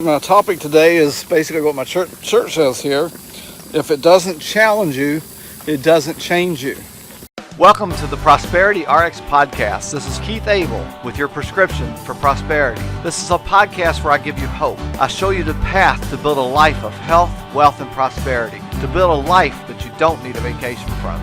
My topic today is basically what my church says here. If it doesn't challenge you, it doesn't change you. Welcome to the Prosperity RX podcast. This is Keith Abel with your prescription for prosperity. This is a podcast where I give you hope. I show you the path to build a life of health, wealth, and prosperity. To build a life that you don't need a vacation from.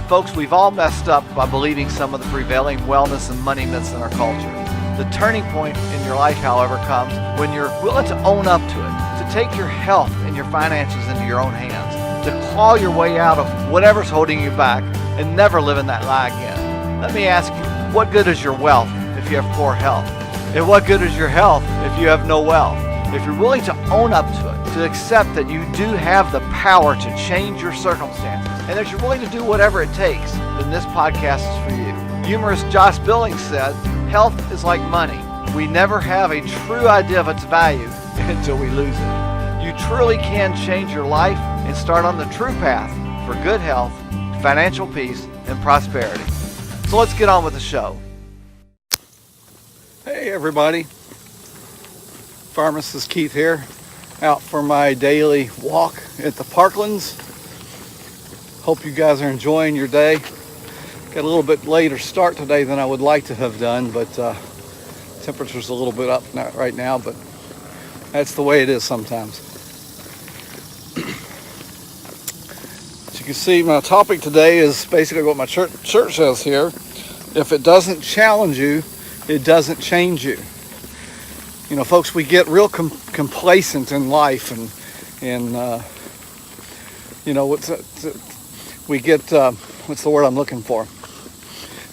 Folks, we've all messed up by believing some of the prevailing wellness and money myths in our culture. The turning point in your life, however, comes when you're willing to own up to it, to take your health and your finances into your own hands, to claw your way out of whatever's holding you back and never live in that lie again. Let me ask you, what good is your wealth if you have poor health? And what good is your health if you have no wealth? If you're willing to own up to it, to accept that you do have the power to change your circumstances, and that you're willing to do whatever it takes, then this podcast is for you. Humorist Josh Billings said, "Health is like money. We never have a true idea of its value until we lose it." You truly can change your life and start on the true path for good health, financial peace, and prosperity. So let's get on with the show. Hey everybody, Pharmacist Keith here, out for my daily walk at the Parklands. Hope you guys are enjoying your day. Got a little bit later start today than I would like to have done, but temperature's a little bit up right now, but that's the way it is sometimes. As you can see, my topic today is basically what my church says here. If it doesn't challenge you, it doesn't change you. You know, folks, we get real complacent in life, and you know, we get what's the word I'm looking for?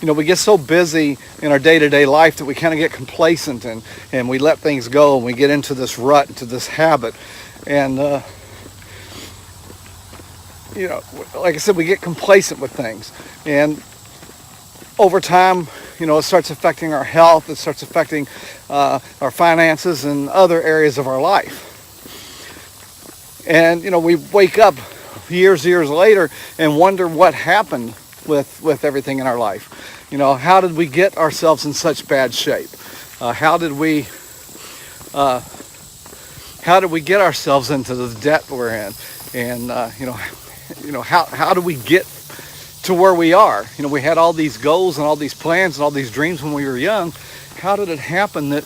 You know, we get so busy in our day-to-day life that we kind of get complacent and we let things go, and we get into this rut, into this habit. And, you know, like I said, we get complacent with things. And over time, you know, it starts affecting our health. It starts affecting our finances and other areas of our life. And, you know, we wake up years later and wonder what happened with everything in our life. You know, how did we get ourselves in such bad shape? How did we get ourselves into the debt we're in? And you know, how do we get to where we are? You know, we had all these goals and all these plans and all these dreams when we were young. How did it happen that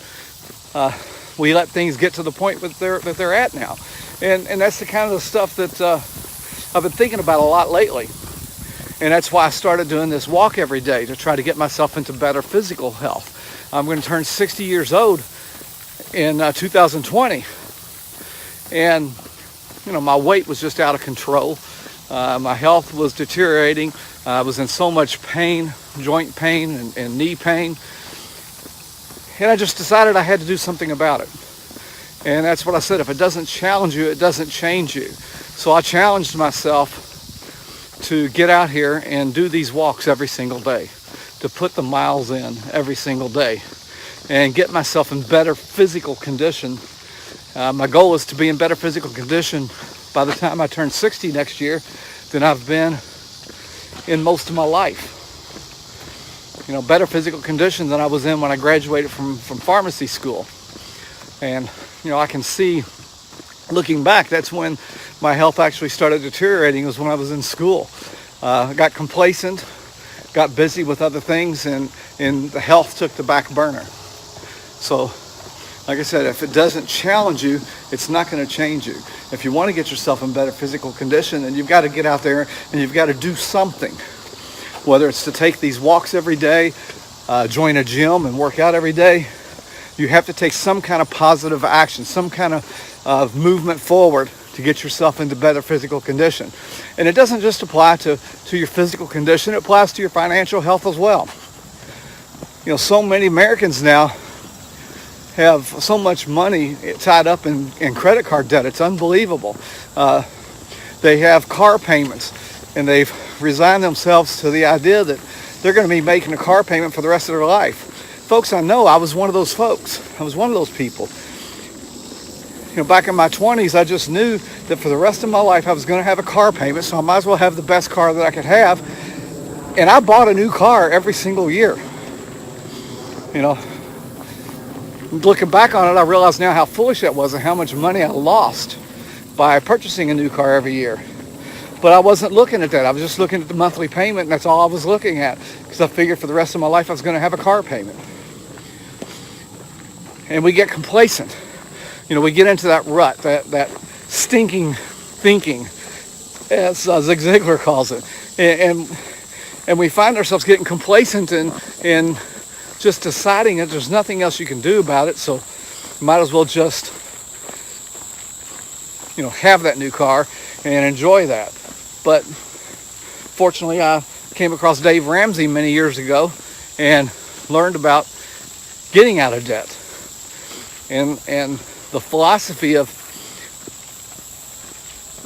we let things get to the point that they're at now? And that's the kind of stuff that I've been thinking about a lot lately. And that's why I started doing this walk every day, to try to get myself into better physical health. I'm going to turn 60 years old in 2020. And, you know, my weight was just out of control. My health was deteriorating. I was in so much pain, joint pain and knee pain. And I just decided I had to do something about it. And that's what I said. If it doesn't challenge you, it doesn't change you. So I challenged myself to get out here and do these walks every single day, to put the miles in every single day and get myself in better physical condition. My goal is to be in better physical condition by the time I turn 60 next year than I've been in most of my life. You know, better physical condition than I was in when I graduated from pharmacy school. And, you know, I can see, looking back, that's when my health actually started deteriorating, was when I was in school. I got complacent, got busy with other things, and the health took the back burner. So, like I said, if it doesn't challenge you, it's not going to change you. If you want to get yourself in better physical condition, then you've got to get out there and you've got to do something. Whether it's to take these walks every day, join a gym and work out every day, you have to take some kind of positive action, some kind of movement forward to get yourself into better physical condition. And it doesn't just apply to your physical condition, it applies to your financial health as well. You know, so many Americans now have so much money tied up in credit card debt. It's unbelievable. They have car payments, and they've resigned themselves to the idea that they're going to be making a car payment for the rest of their life. Folks, I know I was one of those folks. I was one of those people. You know, back in my 20s, I just knew that for the rest of my life I was going to have a car payment, so I might as well have the best car that I could have. And I bought a new car every single year. You know, Looking back on it, I realize now how foolish that was and how much money I lost by purchasing a new car every year. But I wasn't looking at that. I was just looking at the monthly payment, and that's all I was looking at, because I figured for the rest of my life I was going to have a car payment. And we get complacent. We get into that rut, that stinking thinking, as Zig Ziglar calls it. And we find ourselves getting complacent and just deciding that there's nothing else you can do about it, so you might as well just, have that new car and enjoy that. But fortunately, I came across Dave Ramsey many years ago and learned about getting out of debt. And the philosophy of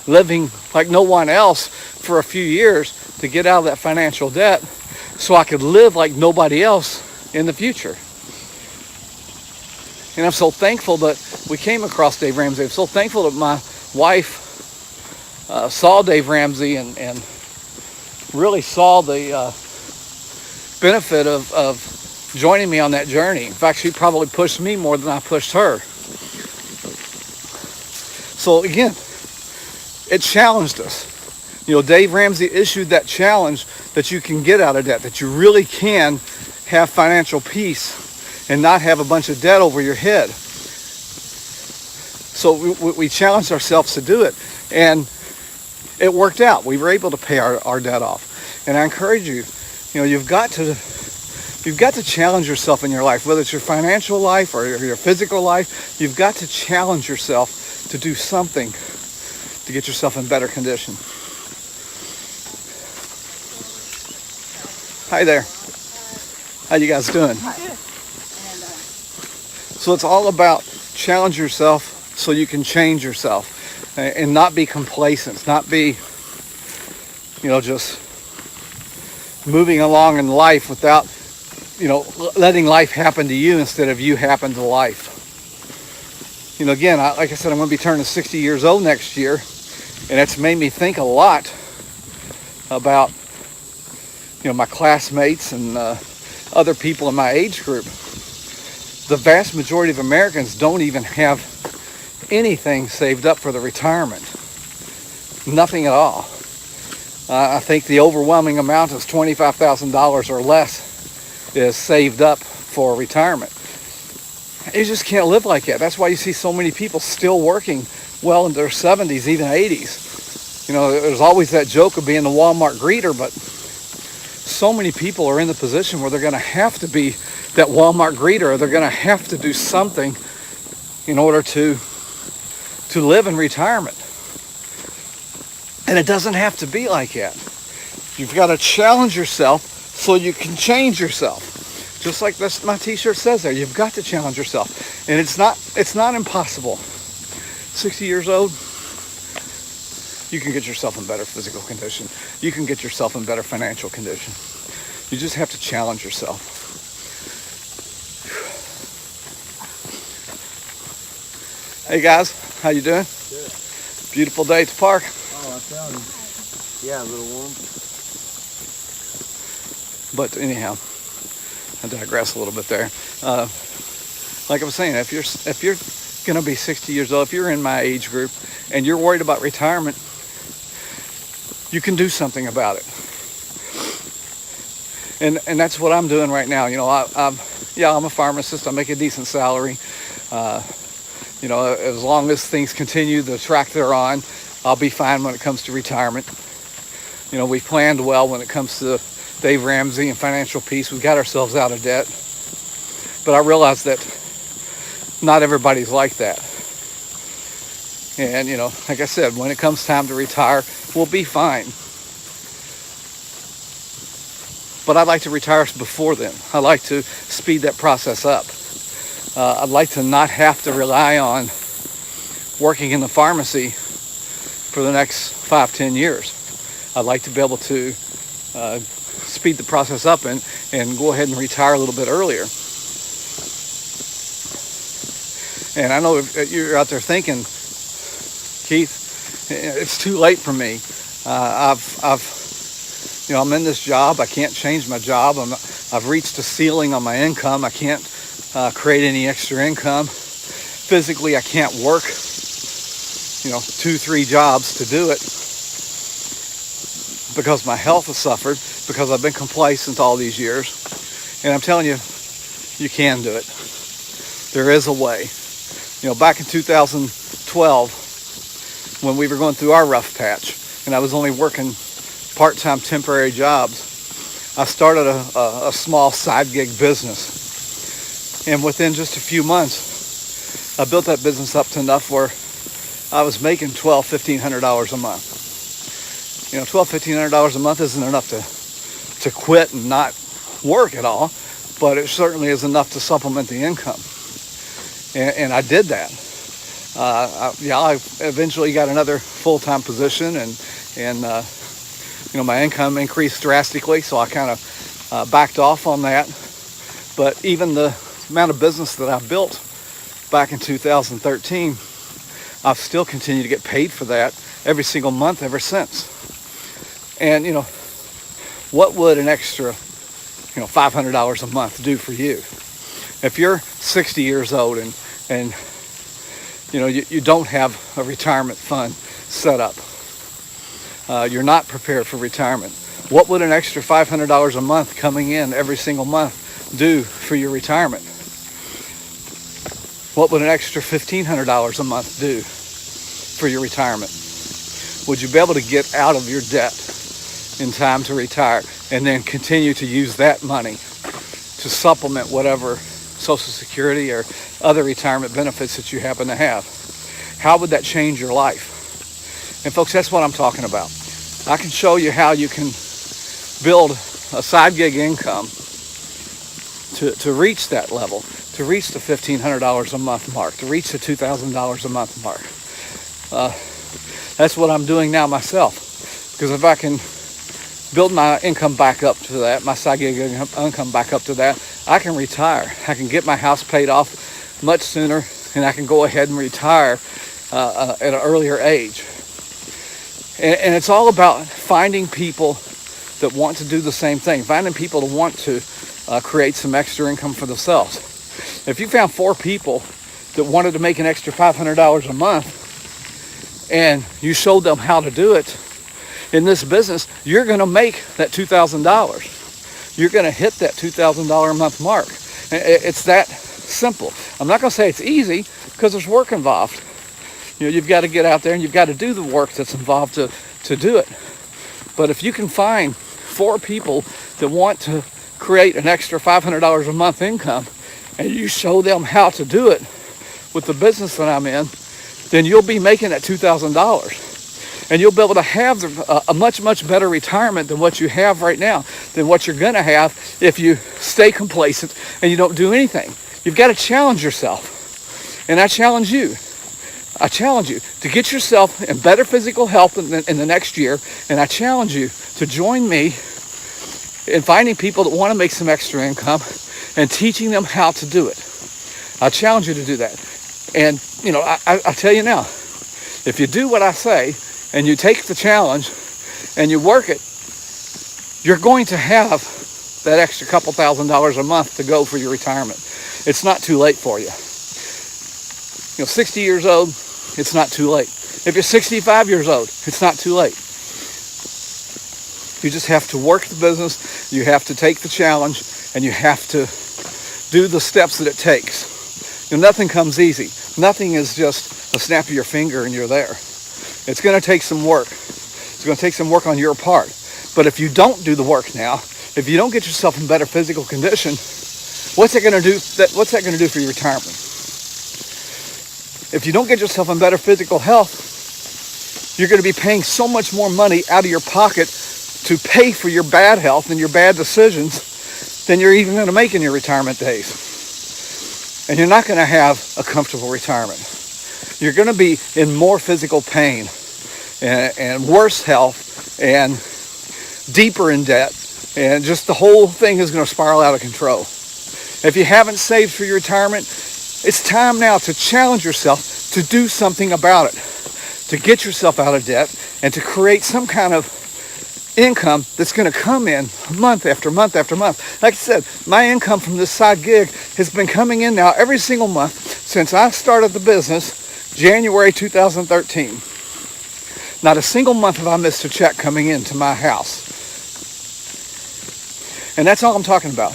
living like no one else for a few years to get out of that financial debt so I could live like nobody else in the future. And I'm so thankful that we came across Dave Ramsey. I'm so thankful that my wife saw Dave Ramsey and really saw the benefit of joining me on that journey. In fact, she probably pushed me more than I pushed her. So again, it challenged us. Dave Ramsey issued that challenge that you can get out of debt, that you really can have financial peace and not have a bunch of debt over your head. So we challenged ourselves to do it, and it worked out. We were able to pay our debt off. And I encourage you, you've got to challenge yourself in your life, whether it's your financial life or your physical life. You've got to challenge yourself to do something to get yourself in better condition. Hi there. How you guys doing? So it's all about challenge yourself so you can change yourself and not be complacent, not be, just moving along in life without, letting life happen to you instead of you happen to life. Again, like I said, I'm going to be turning 60 years old next year, and it's made me think a lot about, my classmates and other people in my age group. The vast majority of Americans don't even have anything saved up for the retirement. Nothing at all. I think the overwhelming amount is $25,000 or less is saved up for retirement. You just can't live like that. That's why you see so many people still working well into their 70s, even 80s. There's always that joke of being the Walmart greeter, but so many people are in the position where they're going to have to be that Walmart greeter, or they're going to have to do something in order to live in retirement. And it doesn't have to be like that. You've got to challenge yourself so you can change yourself. Just like this, my t-shirt says there, you've got to challenge yourself. And it's not impossible. 60 years old, you can get yourself in better physical condition. You can get yourself in better financial condition. You just have to challenge yourself. Hey guys, how you doing? Good. Beautiful day at the park. Oh, I'm telling you. Yeah, a little warm. But anyhow, I digress a little bit there. Like I was saying, if you're going to be 60 years old, if you're in my age group and you're worried about retirement, you can do something about it. And that's what I'm doing right now. I'm a pharmacist. I make a decent salary. As long as things continue the track they're on, I'll be fine when it comes to retirement. We've planned well when it comes to Dave Ramsey and financial peace. We've got ourselves out of debt. But I realize that not everybody's like that. And, like I said, when it comes time to retire, we'll be fine. But I'd like to retire before then. I'd like to speed that process up. I'd like to not have to rely on working in the pharmacy for the next 5-10 years. I'd like to be able to speed the process up and go ahead and retire a little bit earlier. And I know you're out there thinking, Keith, it's too late for me. I'm in this job. I can't change my job. I've reached a ceiling on my income. I can't create any extra income. Physically, I can't work, 2-3 jobs to do it because my health has suffered, because I've been complacent all these years. And I'm telling you, you can do it. There is a way. Back in 2012, when we were going through our rough patch, and I was only working part-time temporary jobs, I started a small side gig business. And within just a few months, I built that business up to enough where I was making $1,200-$1,500 a month. $1,200-$1,500 a month isn't enough to quit and not work at all, but it certainly is enough to supplement the income. And I did that. I eventually got another full-time position, and my income increased drastically, so I kind of backed off on that. But even the amount of business that I built back in 2013, I've still continued to get paid for that every single month ever since. And what would an extra $500 a month do for you? If you're 60 years old and you don't have a retirement fund set up, you're not prepared for retirement, what would an extra $500 a month coming in every single month do for your retirement? What would an extra $1,500 a month do for your retirement? Would you be able to get out of your debt in time to retire and then continue to use that money to supplement whatever Social Security or other retirement benefits that you happen to have? How would that change your life? And folks, that's what I'm talking about. I can show you how you can build a side gig income to reach that level, to reach the $1,500 a month mark, to reach the $2,000 a month mark. That's what I'm doing now myself. Because if I can build my income back up to that, my side gig income back up to that, I can retire. I can get my house paid off much sooner, and I can go ahead and retire at an earlier age. And it's all about finding people that want to do the same thing, finding people that want to create some extra income for themselves. If you found 4 people that wanted to make an extra $500 a month and you showed them how to do it in this business, you're going to make that $2,000. You're going to hit that $2,000 a month mark. It's that simple. I'm not going to say it's easy because there's work involved. You've got to get out there and you've got to do the work that's involved to do it. But if you can find 4 people that want to create an extra $500 a month income and you show them how to do it with the business that I'm in, then you'll be making that $2,000. And you'll be able to have a much, much better retirement than what you have right now, than what you're going to have if you stay complacent and you don't do anything. You've got to challenge yourself. And I challenge you. I challenge you to get yourself in better physical health in the next year. And I challenge you to join me in finding people that want to make some extra income and teaching them how to do it. I challenge you to do that. And, I tell you now, if you do what I say and you take the challenge and you work it, you're going to have that extra couple $1,000s a month to go for your retirement. It's not too late for you. 60 years old, it's not too late. If you're 65 years old, it's not too late. You just have to work the business, you have to take the challenge, and you have to do the steps that it takes. Nothing comes easy. Nothing is just a snap of your finger and you're there. It's going to take some work. It's going to take some work on your part. But if you don't do the work now, if you don't get yourself in better physical condition, what's that going to do? What's that going to do for your retirement? If you don't get yourself in better physical health, you're going to be paying so much more money out of your pocket to pay for your bad health and your bad decisions than you're even going to make in your retirement days. And you're not going to have a comfortable retirement. You're going to be in more physical pain and worse health and deeper in debt. And just the whole thing is going to spiral out of control. If you haven't saved for your retirement, it's time now to challenge yourself to do something about it, to get yourself out of debt and to create some kind of income that's going to come in month after month after month. Like I said, my income from this side gig has been coming in now every single month since I started the business, January 2013. Not a single month have I missed a check coming into my house. And that's all I'm talking about.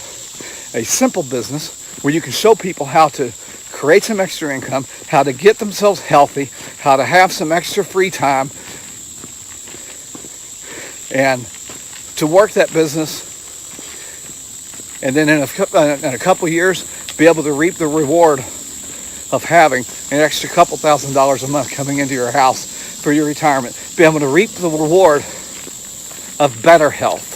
A simple business where you can show people how to create some extra income, how to get themselves healthy, how to have some extra free time, and to work that business, and then in a couple years be able to reap the reward of having an extra couple $1,000s a month coming into your house for your retirement. Be able to reap the reward of better health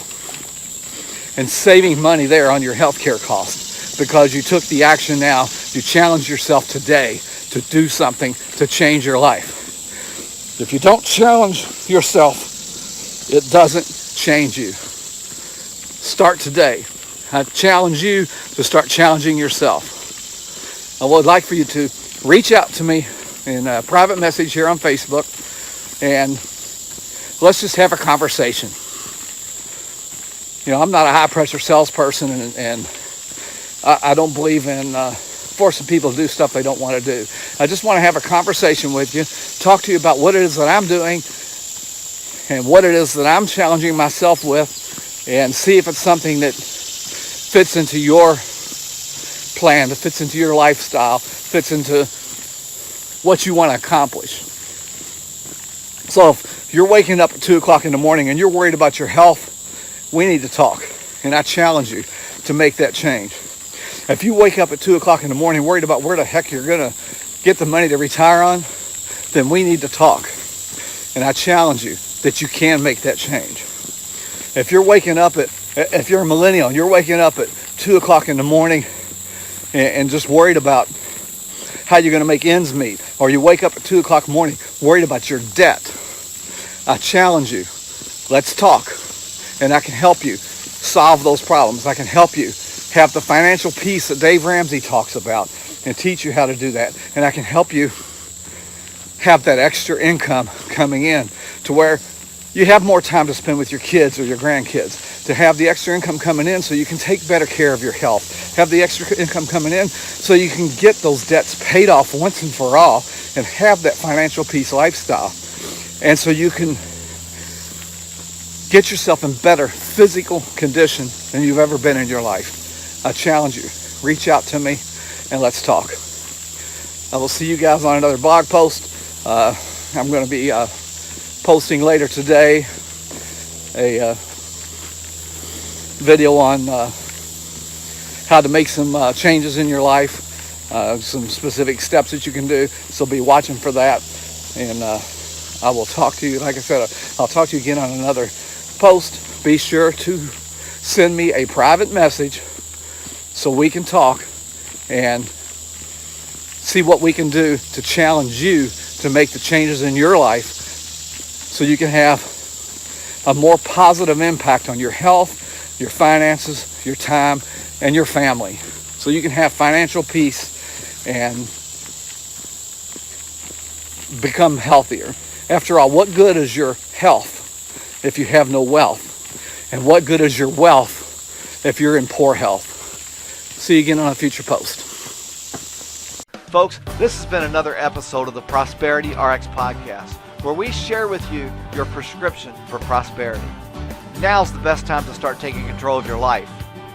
and saving money there on your health care costs because you took the action now. You challenged yourself today to do something to change your life. If you don't challenge yourself, it doesn't change you. Start today. I challenge you to start challenging yourself. I would like for you to reach out to me in a private message here on Facebook, and let's just have a conversation. You know, I'm not a high-pressure salesperson, and I don't believe in forcing people to do stuff they don't want to do. I just want to have a conversation with you, talk to you about what it is that I'm doing and what it is that I'm challenging myself with, and see if it's something that fits into your plan, that fits into your lifestyle, fits into what you want to accomplish. So if you're waking up at 2 o'clock in the morning and you're worried about your health, we need to talk. And I challenge you to make that change. If you wake up at 2 o'clock in the morning worried about where the heck you're going to get the money to retire on, then we need to talk. And I challenge you that you can make that change. If you're if you're a millennial, you're waking up at 2 o'clock in the morning and just worried about how you're going to make ends meet, or you wake up at 2 o'clock in the morning worried about your debt, I challenge you, let's talk. And I can help you solve those problems. I can help you have the financial peace that Dave Ramsey talks about and teach you how to do that. And I can help you have that extra income coming in to where you have more time to spend with your kids or your grandkids, to have the extra income coming in so you can take better care of your health, have the extra income coming in so you can get those debts paid off once and for all and have that financial peace lifestyle. And so you can get yourself in better physical condition than you've ever been in your life. I challenge you, reach out to me and let's talk. I will see you guys on another blog post. I'm going to be posting later today a video on how to make some changes in your life, some specific steps that you can do. So be watching for that. And I will talk to you, like I said, I'll talk to you again on another post. Be sure to send me a private message so we can talk and see what we can do to challenge you to make the changes in your life so you can have a more positive impact on your health, your finances, your time, and your family. So you can have financial peace and become healthier. After all, what good is your health if you have no wealth? And what good is your wealth if you're in poor health? See you again on a future post. Folks, this has been another episode of the Prosperity RX Podcast, where we share with you your prescription for prosperity. Now's the best time to start taking control of your life.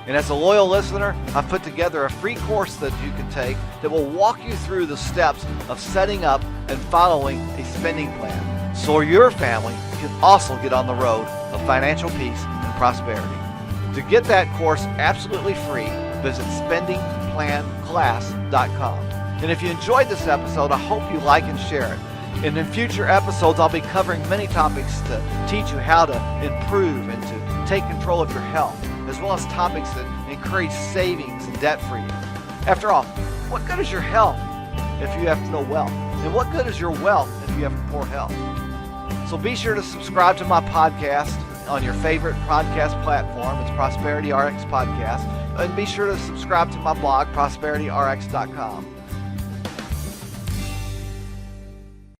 And as a loyal listener, I've put together a free course that you can take that will walk you through the steps of setting up and following a spending plan so your family can also get on the road of financial peace and prosperity. To get that course absolutely free, visit spendingplanclass.com. And if you enjoyed this episode, I hope you like and share it. And in future episodes, I'll be covering many topics to teach you how to improve and to take control of your health, as well as topics that encourage savings and debt freedom. After all, what good is your health if you have no wealth? And what good is your wealth if you have poor health? So be sure to subscribe to my podcast on your favorite podcast platform. It's Prosperity RX Podcast. And be sure to subscribe to my blog, prosperityrx.com.